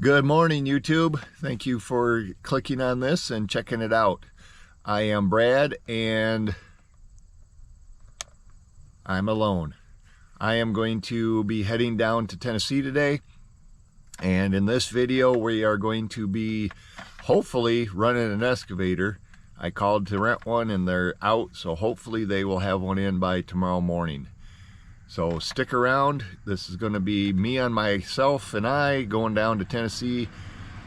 Good morning, YouTube. Thank you for clicking on this and checking it out. I am Brad and I'm alone. I am going to be heading down to Tennessee today, and in this video we are going to be hopefully running an excavator. I called to rent one and they're out, so hopefully they will have one in by tomorrow morning. So stick around. This is going to be me on myself and I going down to Tennessee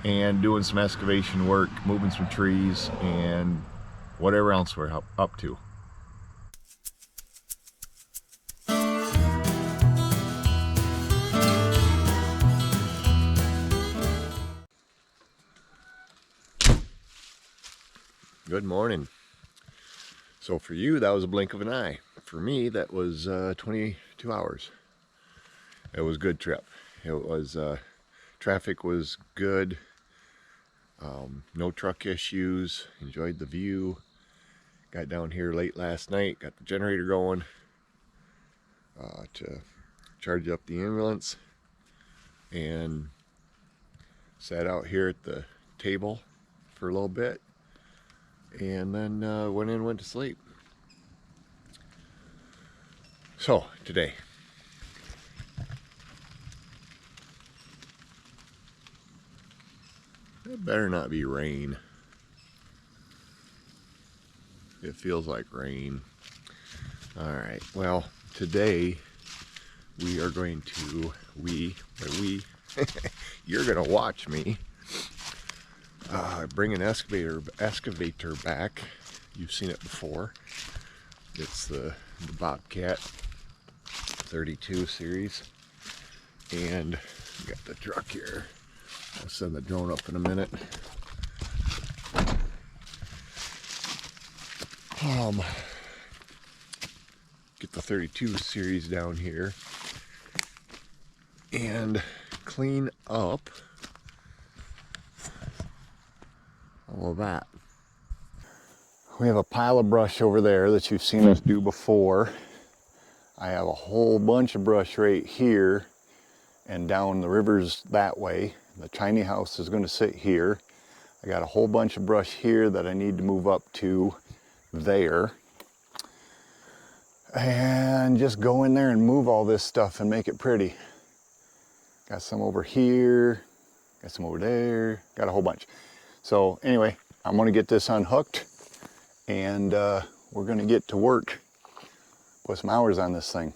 and doing some excavation work, moving some trees and whatever else we're up to. Good morning. So for you, that was a blink of an eye. For me, that was 22 hours. It was a good trip. It was traffic was good. No truck issues. Enjoyed the view. Got down here late last night. Got the generator going to charge up the ambulance, and sat out here at the table for a little bit, and then went to sleep. So today, it better not be rain. It feels like rain. All right, well, today we are going to, you're gonna watch me bring an excavator back. You've seen it before. It's the Bobcat 32 series, and we got the truck here. I'll send the drone up in a minute. Get the 32 series down here and clean up all of that. We have a pile of brush over there that you've seen us do before. I have a whole bunch of brush right here and down the rivers that way. The tiny house is going to sit here. I got a whole bunch of brush here that I need to move up to there. And just go in there and move all this stuff and make it pretty. Got some over here, got some over there, got a whole bunch. So anyway, I'm gonna get this unhooked, and we're gonna get to work. Put some hours on this thing.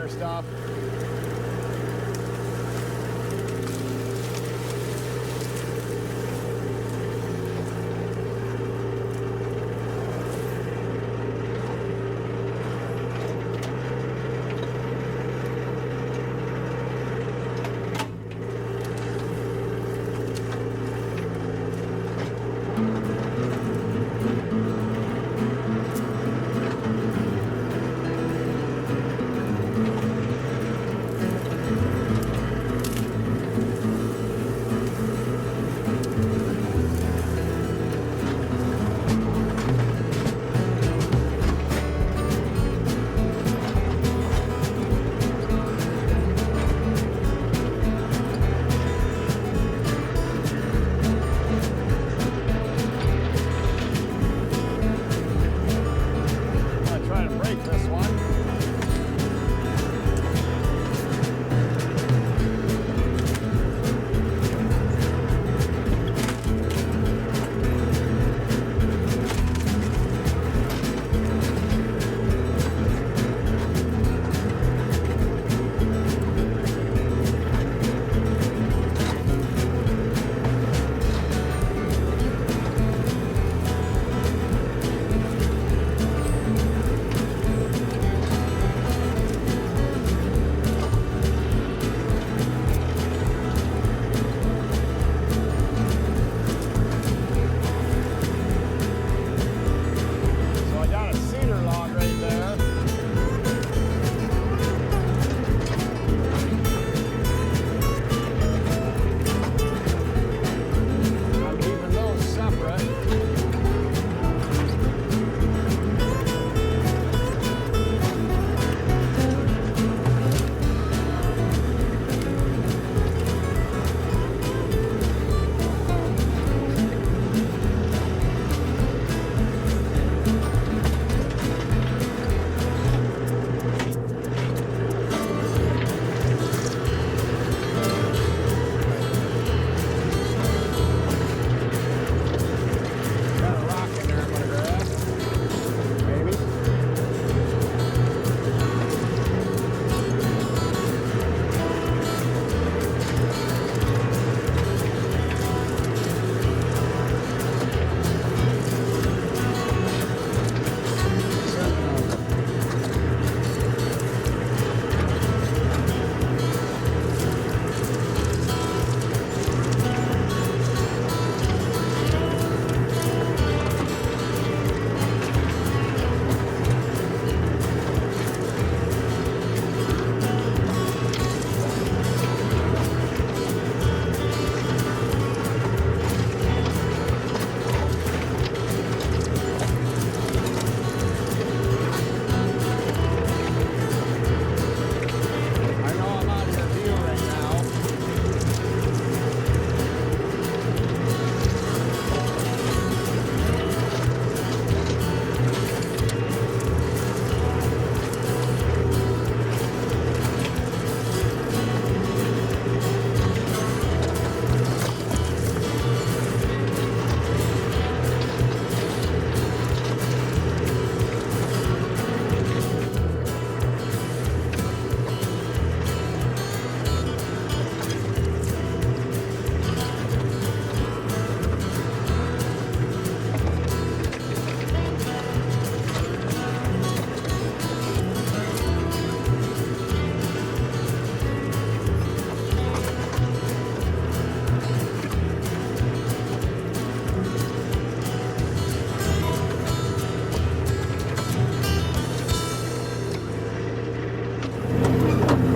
excavator stuff.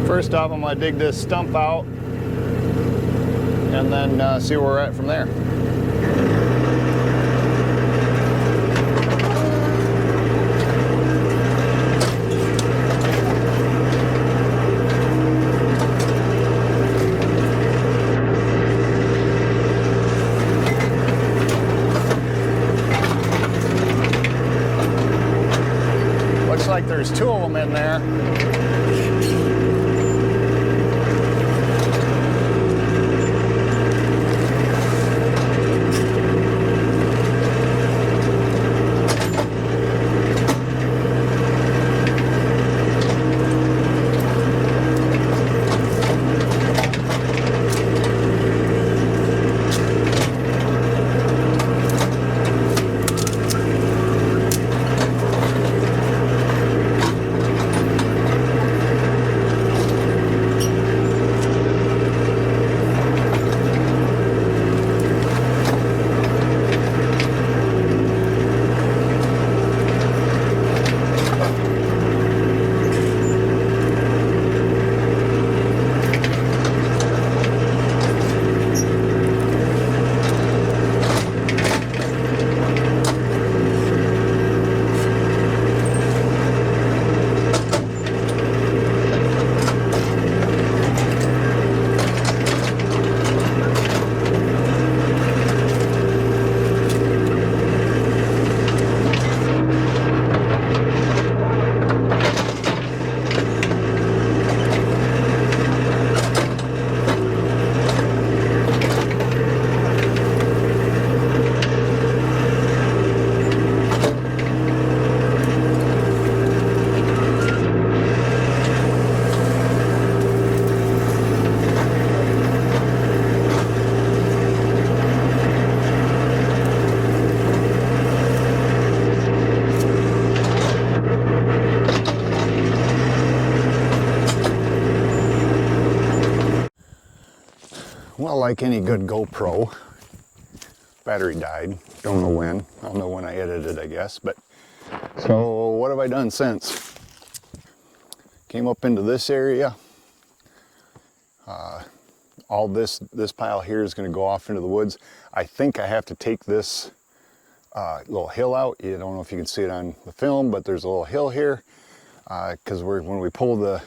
First off, I'm going to dig this stump out and then see where we're at from there. Looks like there's two of them in there. Well, like any good GoPro, battery died. Don't know when. I'll know when I edit it, I guess. But so what have I done since? Came up into this area. All this pile here is going to go off into the woods. I think I have to take this little hill out. I don't know if you can see it on the film, but there's a little hill here because when we pull the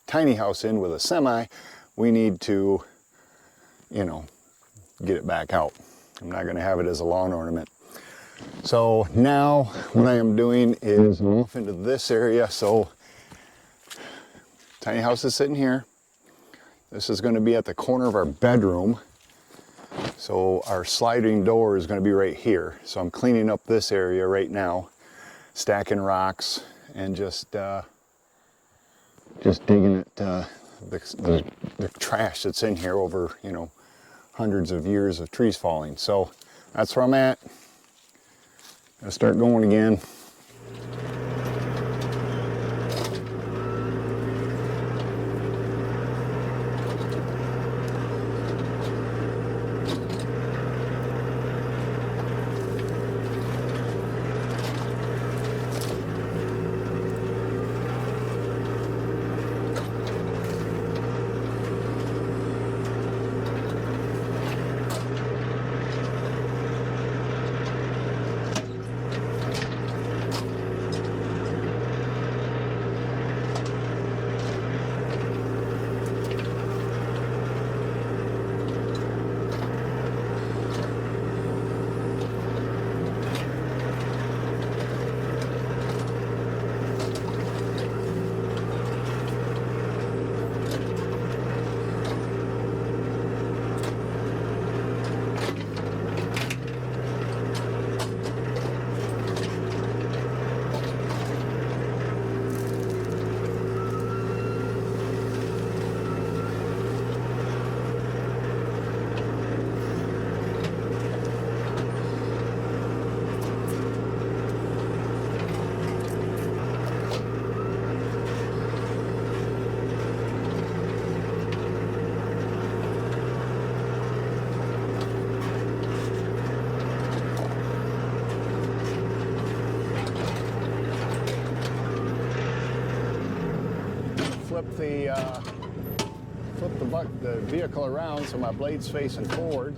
tiny house in with a semi, we need to, you know, get it back out. I'm not going to have it as a lawn ornament. So now what I am doing is off into this area. So tiny house is sitting here. This is going to be at the corner of our bedroom. So our sliding door is going to be right here. So I'm cleaning up this area right now, stacking rocks and just digging at the trash that's in here over, you know, hundreds of years of trees falling. So that's where I'm at. Gotta start going again. Flip the vehicle around so my blade's facing forward.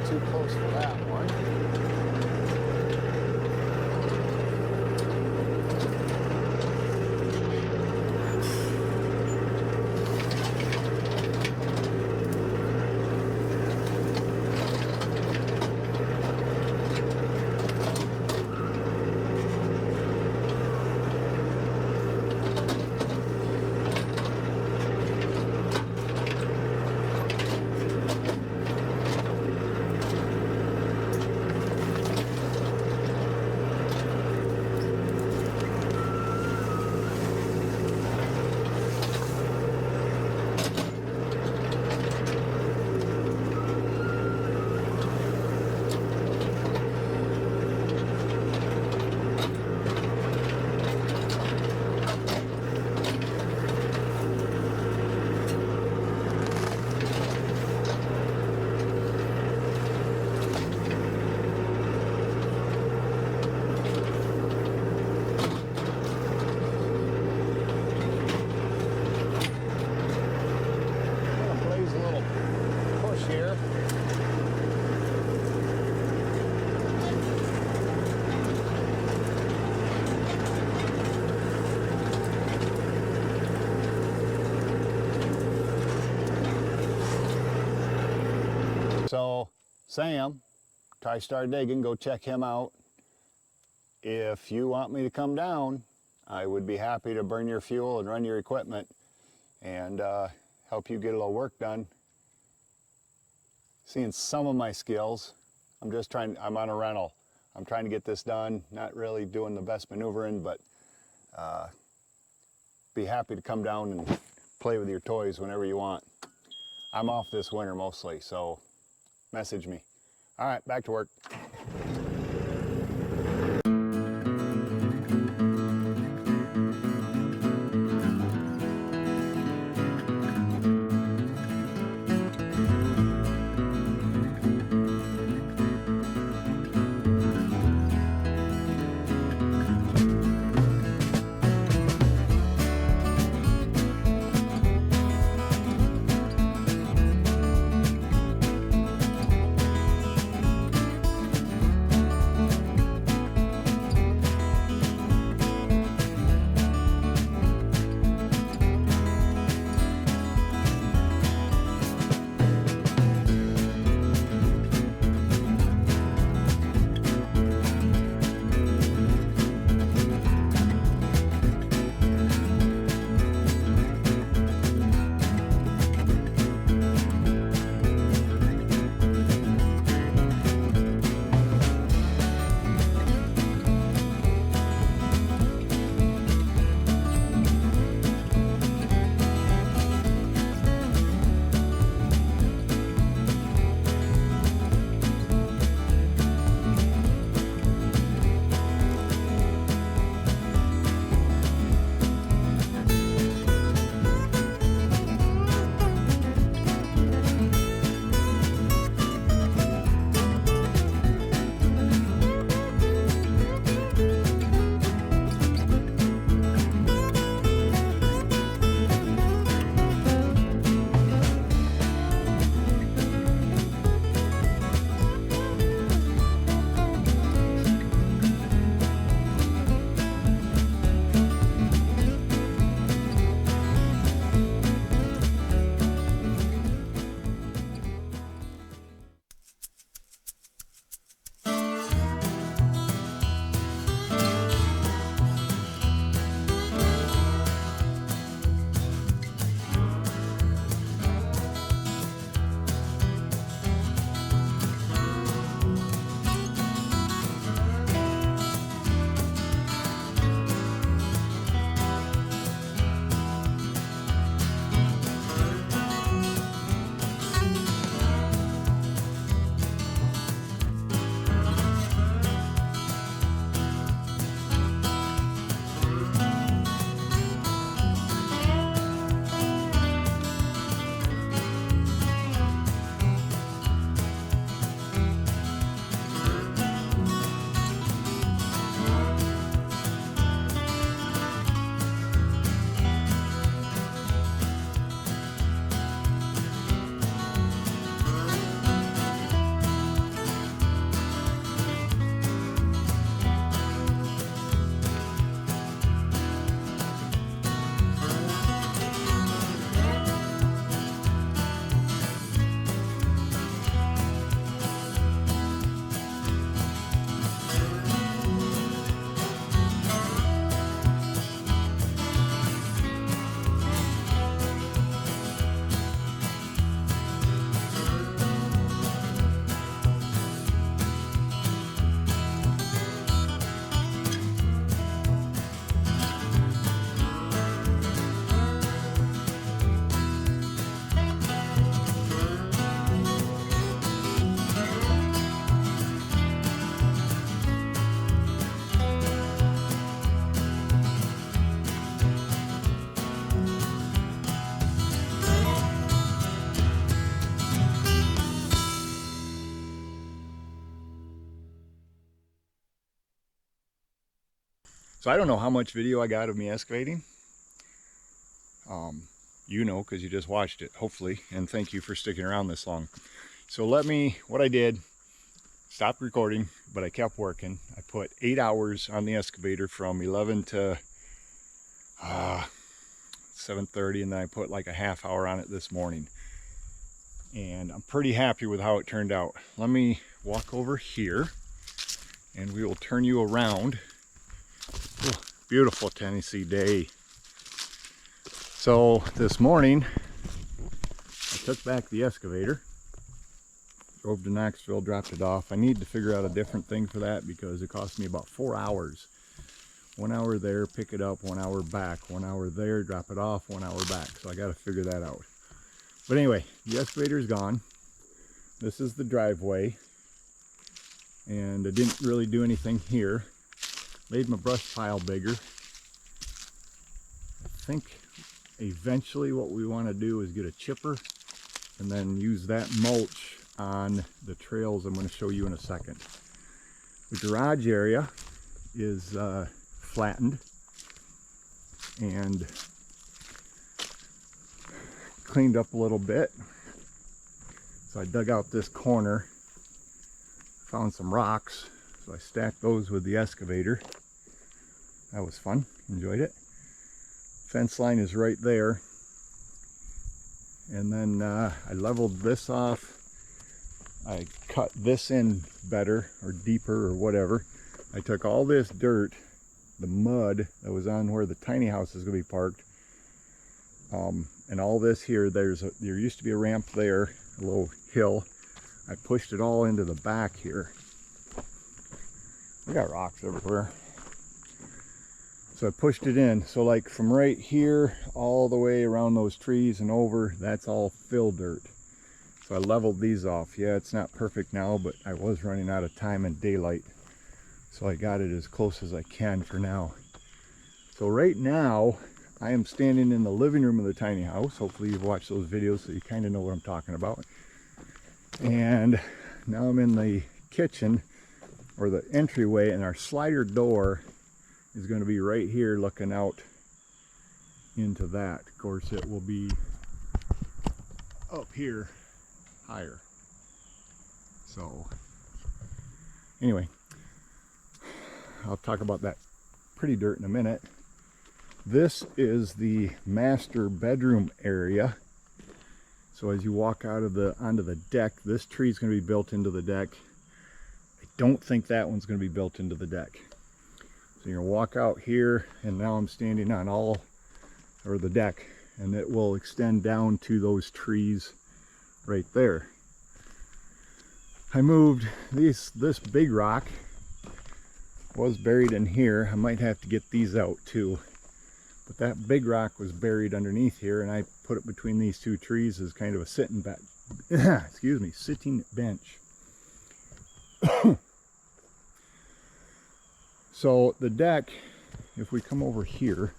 Too close for that one. So Sam, TriStar Digging, go check him out. If you want me to come down, I would be happy to burn your fuel and run your equipment and help you get a little work done. Seeing some of my skills. I'm on a rental. I'm trying to get this done, not really doing the best maneuvering, but be happy to come down and play with your toys whenever you want. I'm off this winter mostly, so message me. All right, back to work. So I don't know how much video I got of me excavating. You know, because you just watched it, hopefully, and thank you for sticking around this long. So what I did, stopped recording, but I kept working. I put 8 hours on the excavator from 11 to 7:30, and then I put like a half hour on it this morning. and I'm pretty happy with how it turned out. Let me walk over here and we will turn you around. Oh, beautiful Tennessee day. So this morning I took back the excavator, drove to Knoxville, dropped it off. I need to figure out a different thing for that because it cost me about 4 hours. 1 hour there, pick it up, 1 hour back, 1 hour there, drop it off, 1 hour back. So I got to figure that out. But anyway, the excavator is gone. This is the driveway. And I didn't really do anything here. Made my brush pile bigger. I think eventually what we want to do is get a chipper and then use that mulch on the trails I'm going to show you in a second. The garage area is flattened and cleaned up a little bit. So I dug out this corner, found some rocks, so I stacked those with the excavator. That was fun, enjoyed it. Fence line is right there. And then I leveled this off. I cut this in better or deeper or whatever. I took all this dirt, the mud that was on where the tiny house is going to be parked, and all this here, there used to be a ramp there, a little hill. I pushed it all into the back here. We got rocks everywhere. So I pushed it in. So like from right here all the way around those trees and over, that's all fill dirt. So I leveled these off. Yeah, it's not perfect now, but I was running out of time and daylight. So I got it as close as I can for now. So right now, I am standing in the living room of the tiny house. Hopefully you've watched those videos so you kind of know what I'm talking about. And now I'm in the kitchen, or the entryway, and our slider door is going to be right here looking out into that. Of course, it will be up here higher. So anyway, I'll talk about that pretty dirt in a minute. This is the master bedroom area. So as you walk out of onto the deck, this tree is going to be built into the deck. I don't think that one's going to be built into the deck. So you're going to walk out here, and now I'm standing on the deck, and it will extend down to those trees right there. I moved this big rock was buried in here. I might have to get these out too. But that big rock was buried underneath here, and I put it between these two trees as kind of a sitting bench. So the deck, if we come over here,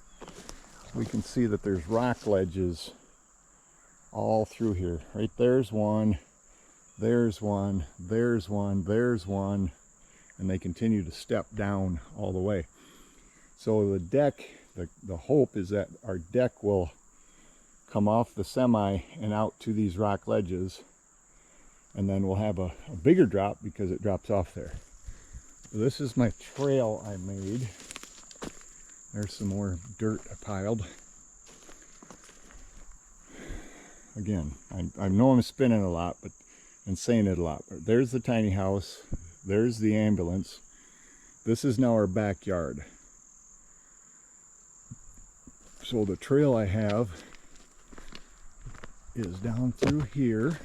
we can see that there's rock ledges all through here. Right there's one, there's one, there's one, there's one, and they continue to step down all the way. So the deck, the hope is that our deck will come off the semi and out to these rock ledges, and then we'll have a bigger drop because it drops off there. So this is my trail I made. There's some more dirt I piled. Again, I know I'm spinning a lot, and saying it a lot. But there's the tiny house. There's the ambulance. This is now our backyard. So the trail I have is down through here.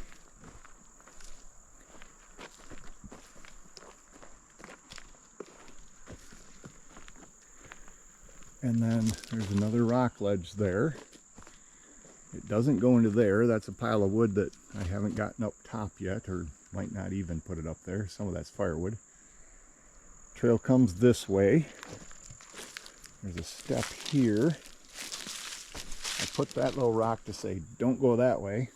And then there's another rock ledge there. It doesn't go into there. That's a pile of wood that I haven't gotten up top yet, or might not even put it up there. Some of that's firewood. Trail comes this way. There's a step here. I put that little rock to say, don't go that way.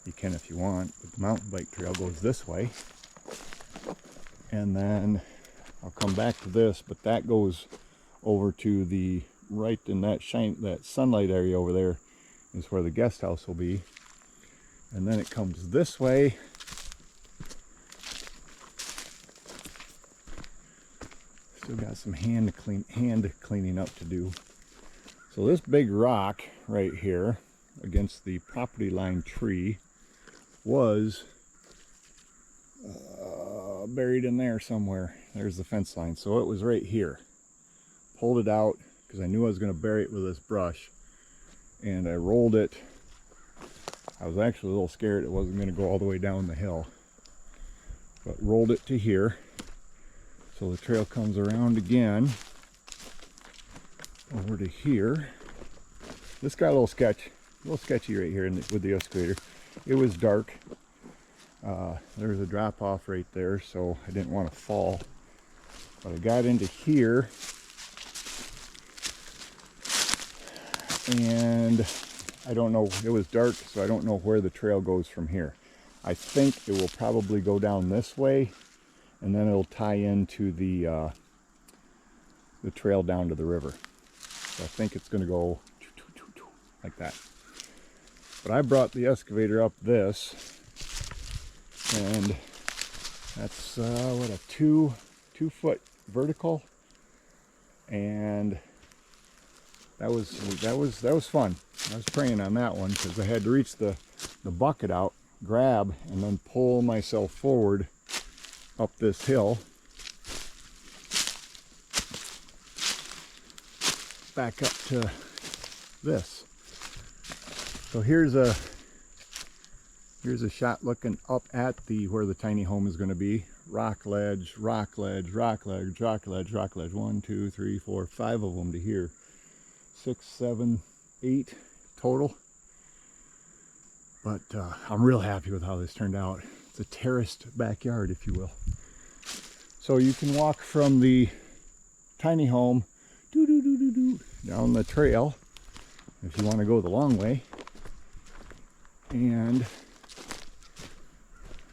You can if you want, but the mountain bike trail goes this way. And then I'll come back to this, but that goes over to the right in that sunlight area over there is where the guest house will be. And then it comes this way. Still got some hand cleaning up to do. So this big rock right here against the property line tree was buried in there somewhere. There's the fence line. So it was right here. Pulled it out because I knew I was going to bury it with this brush. And I rolled it. I was actually a little scared it wasn't going to go all the way down the hill. But rolled it to here. So the trail comes around again. Over to here. This got a little sketchy right here with the excavator. It was dark. There's a drop off right there, so I didn't want to fall. But I got into here, and I don't know, it was dark, so I don't know where the trail goes from here. I think it will probably go down this way, and then it'll tie into the trail down to the river. So I think it's going to go like that. But I brought the excavator up this, and that's what, a two foot vertical, and that was fun. I was praying on that one because I had to reach the bucket out, grab, and then pull myself forward up this hill, back up to this. So here's a shot looking up at where the tiny home is going to be. Rock ledge, rock ledge, rock ledge, rock ledge, rock ledge. 1, 2, 3, 4, 5 of them to here. 6, 7, 8 total. But I'm real happy with how this turned out. It's a terraced backyard, if you will. So you can walk from the tiny home down the trail if you want to go the long way. And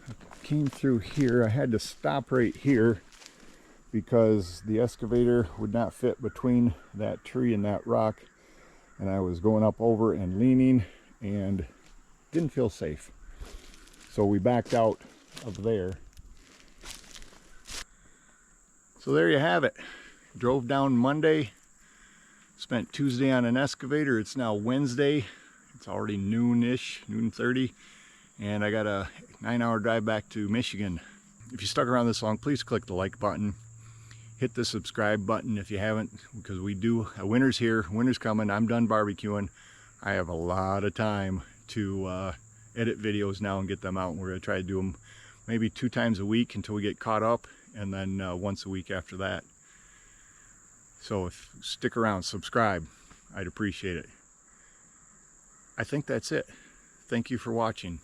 I came through here. I had to stop right here because the excavator would not fit between that tree and that rock, and I was going up over and leaning and didn't feel safe. So we backed out of there. So there you have it. Drove down Monday, spent Tuesday on an excavator. It's now Wednesday. It's already noon-ish, noon 30, and I got a 9-hour drive back to Michigan. If you stuck around this long, please click the like button. Hit the subscribe button if you haven't, because we do, winter's here, winter's coming. I'm done barbecuing. I have a lot of time to edit videos now and get them out. And we're going to try to do them maybe 2 times a week until we get caught up, and then once a week after that. So stick around, subscribe. I'd appreciate it. I think that's it. Thank you for watching.